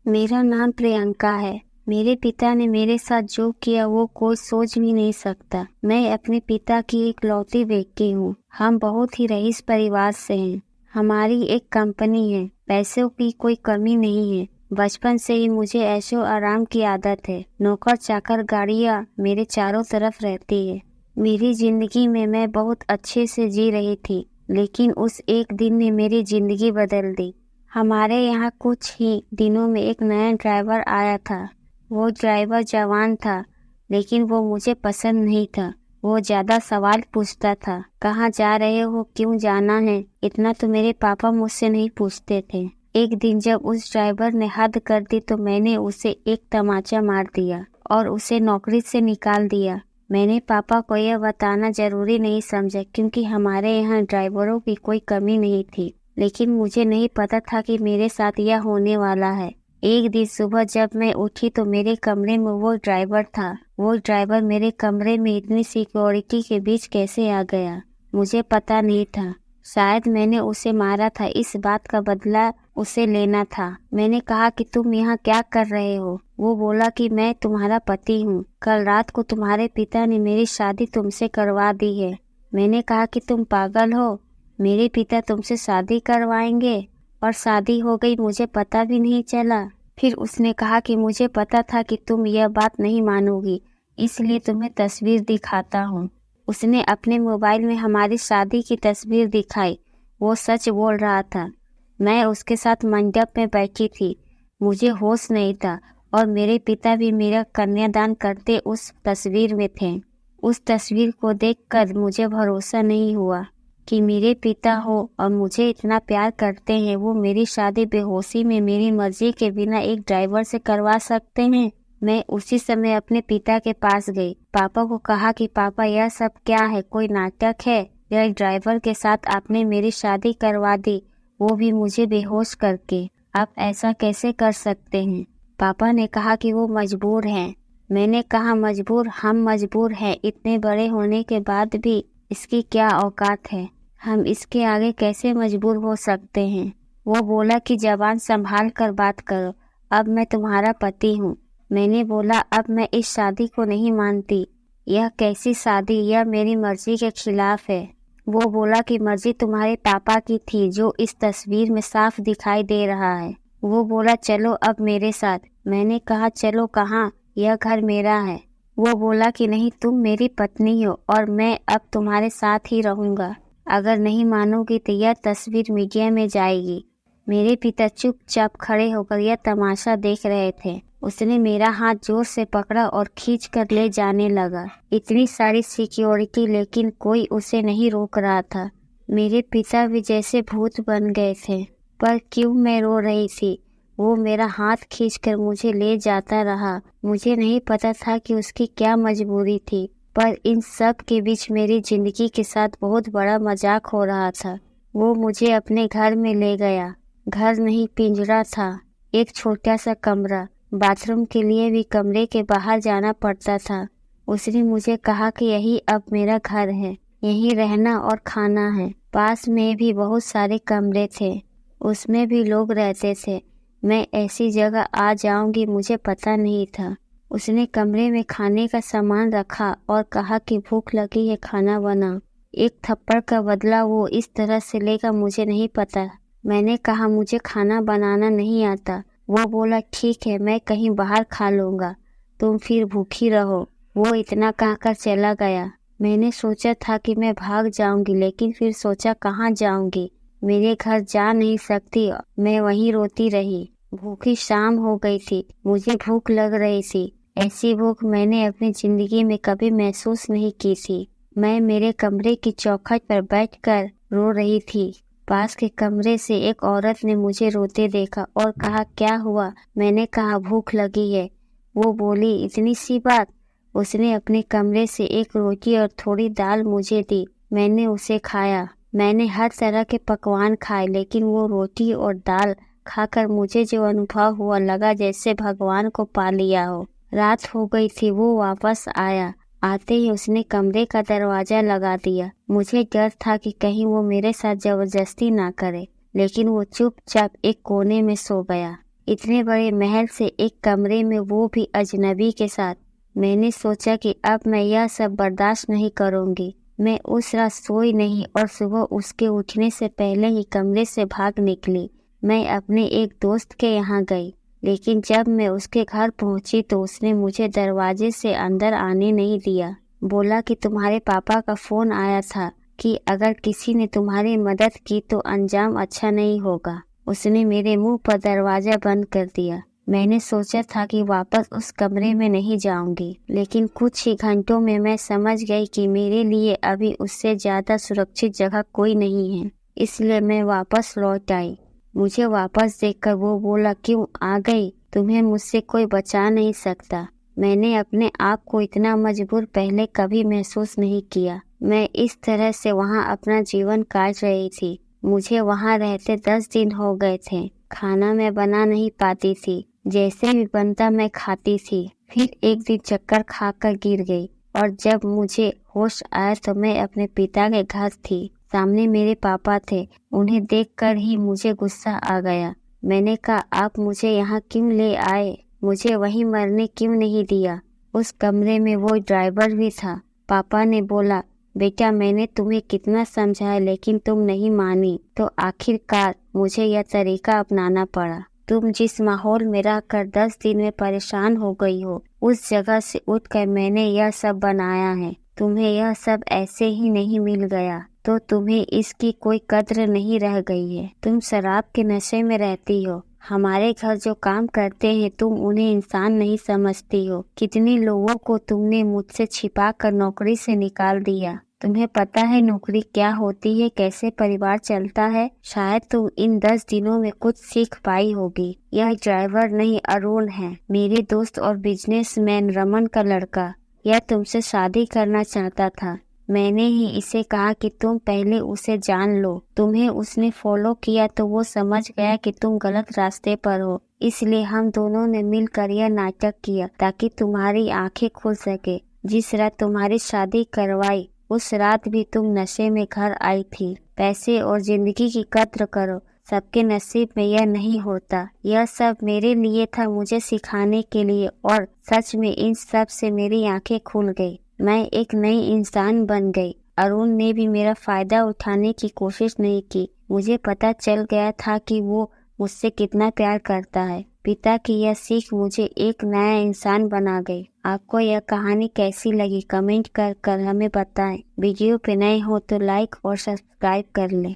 मेरा नाम प्रियंका है। मेरे पिता ने मेरे साथ जो किया वो कोई सोच भी नहीं सकता। मैं अपने पिता की इकलौती बेटी हूँ। हम बहुत ही रईस परिवार से हैं। हमारी एक कंपनी है। पैसों की कोई कमी नहीं है। बचपन से ही मुझे ऐशो आराम की आदत है। नौकर चाकर गाड़ियाँ मेरे चारों तरफ रहती है। मेरी जिंदगी में मैं बहुत अच्छे से जी रही थी, लेकिन उस एक दिन ने मेरी जिंदगी बदल दी। हमारे यहाँ कुछ ही दिनों में एक नया ड्राइवर आया था। वो ड्राइवर जवान था, लेकिन वो मुझे पसंद नहीं था। वो ज्यादा सवाल पूछता था। कहाँ जा रहे हो, क्यों जाना है, इतना तो मेरे पापा मुझसे नहीं पूछते थे। एक दिन जब उस ड्राइवर ने हद कर दी तो मैंने उसे एक तमाचा मार दिया और उसे नौकरी से निकाल दिया। मैंने पापा को यह बताना जरूरी नहीं समझा, क्योंकि हमारे यहाँ ड्राइवरों की कोई कमी नहीं थी। लेकिन मुझे नहीं पता था कि मेरे साथ यह होने वाला है। एक दिन सुबह जब मैं उठी तो मेरे कमरे में वो ड्राइवर था। वो ड्राइवर मेरे कमरे में इतनी सिक्योरिटी के बीच कैसे आ गया, मुझे पता नहीं था। शायद मैंने उसे मारा था, इस बात का बदला उसे लेना था। मैंने कहा कि तुम यहाँ क्या कर रहे हो? वो बोला कि मैं तुम्हारा पति हूँ। कल रात को तुम्हारे पिता ने मेरी शादी तुमसे करवा दी है। मैंने कहा कि तुम पागल हो, मेरे पिता तुमसे शादी करवाएंगे? और शादी हो गई, मुझे पता भी नहीं चला। फिर उसने कहा कि मुझे पता था कि तुम यह बात नहीं मानोगी, इसलिए तुम्हें तस्वीर दिखाता हूँ। उसने अपने मोबाइल में हमारी शादी की तस्वीर दिखाई। वो सच बोल रहा था। मैं उसके साथ मंडप में बैठी थी। मुझे होश नहीं था और मेरे पिता भी मेरा कन्यादान करते उस तस्वीर में थे। उस तस्वीर को देखकर मुझे भरोसा नहीं हुआ कि मेरे पिता हो और मुझे इतना प्यार करते हैं। वो मेरी शादी बेहोशी में मेरी मर्जी के बिना एक ड्राइवर से करवा सकते हैं। मैं उसी समय अपने पिता के पास गई। पापा को कहा कि पापा, यह सब क्या है? कोई नाटक है? यह ड्राइवर के साथ आपने मेरी शादी करवा दी, वो भी मुझे बेहोश करके। आप ऐसा कैसे कर सकते हैं? पापा ने कहा कि वो मजबूर हैं। मैंने कहा, मजबूर? हम मजबूर हैं। इतने बड़े होने के बाद भी इसकी क्या औकात है? हम इसके आगे कैसे मजबूर हो सकते हैं? वो बोला कि जबान संभाल कर बात करो, अब मैं तुम्हारा पति हूँ। मैंने बोला, अब मैं इस शादी को नहीं मानती। यह कैसी शादी? यह मेरी मर्जी के खिलाफ है। वो बोला कि मर्जी तुम्हारे पापा की थी, जो इस तस्वीर में साफ दिखाई दे रहा है। वो बोला, चलो अब मेरे साथ। मैंने कहा, चलो कहाँ? यह घर मेरा है। वो बोला कि नहीं, तुम मेरी पत्नी हो और मैं अब तुम्हारे साथ ही रहूंगा। अगर नहीं मानोगी तो यह तस्वीर मीडिया में जाएगी। मेरे पिता चुपचाप खड़े होकर यह तमाशा देख रहे थे। उसने मेरा हाथ जोर से पकड़ा और खींच कर ले जाने लगा। इतनी सारी सिक्योरिटी, लेकिन कोई उसे नहीं रोक रहा था। मेरे पिता भी जैसे भूत बन गए थे। पर क्यों मैं रो रही थी? वो मेरा हाथ खींचकर मुझे ले जाता रहा। मुझे नहीं पता था कि उसकी क्या मजबूरी थी, पर इन सब के बीच मेरी जिंदगी के साथ बहुत बड़ा मजाक हो रहा था। वो मुझे अपने घर में ले गया। घर नहीं, पिंजरा था। एक छोटा सा कमरा। बाथरूम के लिए भी कमरे के बाहर जाना पड़ता था। उसने मुझे कहा कि यही अब मेरा घर है, यहीं रहना और खाना है। पास में भी बहुत सारे कमरे थे, उसमें भी लोग रहते थे। मैं ऐसी जगह आ जाऊंगी मुझे पता नहीं था। उसने कमरे में खाने का सामान रखा और कहा कि भूख लगी है, खाना बना। एक थप्पड़ का बदला वो इस तरह से लेगा, मुझे नहीं पता। मैंने कहा, मुझे खाना बनाना नहीं आता। वो बोला, ठीक है, मैं कहीं बाहर खा लूंगा, तुम फिर भूखी रहो। वो इतना कहकर चला गया। मैंने सोचा था कि मैं भाग जाऊंगी, लेकिन फिर सोचा कहाँ जाऊंगी, मेरे घर जा नहीं सकती। मैं वहीं रोती रही। भूखी शाम हो गई थी, मुझे भूख लग रही थी। ऐसी भूख मैंने अपनी जिंदगी में कभी महसूस नहीं की थी। मैं मेरे कमरे की चौखट पर बैठकर रो रही थी। पास के कमरे से एक औरत ने मुझे रोते देखा और कहा, क्या हुआ? मैंने कहा, भूख लगी है। वो बोली, इतनी सी बात? उसने अपने कमरे से एक रोटी और थोड़ी दाल मुझे दी। मैंने उसे खाया। मैंने हर तरह के पकवान खाए, लेकिन वो रोटी और दाल खाकर मुझे जो अनुभव हुआ, लगा जैसे भगवान को पा लिया हो। रात हो गई थी। वो वापस आया। आते ही उसने कमरे का दरवाजा लगा दिया। मुझे डर था कि कहीं वो मेरे साथ जबरदस्ती ना करे, लेकिन वो चुपचाप एक कोने में सो गया। इतने बड़े महल से एक कमरे में, वो भी अजनबी के साथ। मैंने सोचा कि अब मैं यह सब बर्दाश्त नहीं करूंगी। मैं उस रात सोई नहीं और सुबह उसके उठने से पहले ही कमरे से भाग निकली। मैं अपने एक दोस्त के यहाँ गई, लेकिन जब मैं उसके घर पहुंची तो उसने मुझे दरवाजे से अंदर आने नहीं दिया। बोला कि तुम्हारे पापा का फोन आया था कि अगर किसी ने तुम्हारी मदद की तो अंजाम अच्छा नहीं होगा। उसने मेरे मुंह पर दरवाजा बंद कर दिया। मैंने सोचा था कि वापस उस कमरे में नहीं जाऊंगी, लेकिन कुछ ही घंटों में मैं समझ गई कि मेरे लिए अभी उससे ज्यादा सुरक्षित जगह कोई नहीं है। इसलिए मैं वापस लौट आई। मुझे वापस देखकर वो बोला, क्यों आ गई? तुम्हें मुझसे कोई बचा नहीं सकता। मैंने अपने आप को इतना मजबूर पहले कभी महसूस नहीं किया। मैं इस तरह से वहाँ अपना जीवन काट रही थी। मुझे वहाँ रहते 10 दिन हो गए थे। खाना मैं बना नहीं पाती थी, जैसे भी बनता मैं खाती थी। फिर एक दिन चक्कर खाकर गिर गई और जब मुझे होश आया तो मैं अपने पिता के घर थी। सामने मेरे पापा थे। उन्हें देखकर ही मुझे गुस्सा आ गया। मैंने कहा, आप मुझे यहाँ क्यों ले आए? मुझे वहीं मरने क्यों नहीं दिया? उस कमरे में वो ड्राइवर भी था। पापा ने बोला, बेटा मैंने तुम्हें कितना समझाया लेकिन तुम नहीं मानी, तो आखिरकार मुझे यह तरीका अपनाना पड़ा। तुम जिस माहौल में रहकर 10 दिन में परेशान हो गई हो, उस जगह से उठकर मैंने यह सब बनाया है। तुम्हें यह सब ऐसे ही नहीं मिल गया, तो तुम्हें इसकी कोई कद्र नहीं रह गई है। तुम शराब के नशे में रहती हो। हमारे घर जो काम करते हैं तुम उन्हें इंसान नहीं समझती हो। कितने लोगों को तुमने मुझसे छिपा कर नौकरी से निकाल दिया। तुम्हें पता है नौकरी क्या होती है, कैसे परिवार चलता है? शायद तुम इन 10 दिनों में कुछ सीख पाई होगी। यह ड्राइवर नहीं, अरुण है, मेरे दोस्त और बिजनेसमैन रमन का लड़का। यह तुमसे शादी करना चाहता था। मैंने ही इसे कहा कि तुम पहले उसे जान लो। तुम्हें उसने फॉलो किया तो वो समझ गया कि तुम गलत रास्ते पर हो। इसलिए हम दोनों ने मिलकर यह नाटक किया ताकि तुम्हारी आंखें खुल सके। जिस रात तुम्हारी शादी करवाई उस रात भी तुम नशे में घर आई थी। पैसे और जिंदगी की कद्र करो, सबके नसीब में यह नहीं होता। यह सब मेरे लिए था, मुझे सिखाने के लिए, और सच में इन सब से मेरी आंखें खुल गई। मैं एक नई इंसान बन गई। अरुण ने भी मेरा फायदा उठाने की कोशिश नहीं की। मुझे पता चल गया था कि वो मुझसे कितना प्यार करता है। पिता की यह सीख मुझे एक नया इंसान बना गई। आपको यह कहानी कैसी लगी कमेंट कर हमें बताएं। वीडियो पे नए हो तो लाइक और सब्सक्राइब कर लें।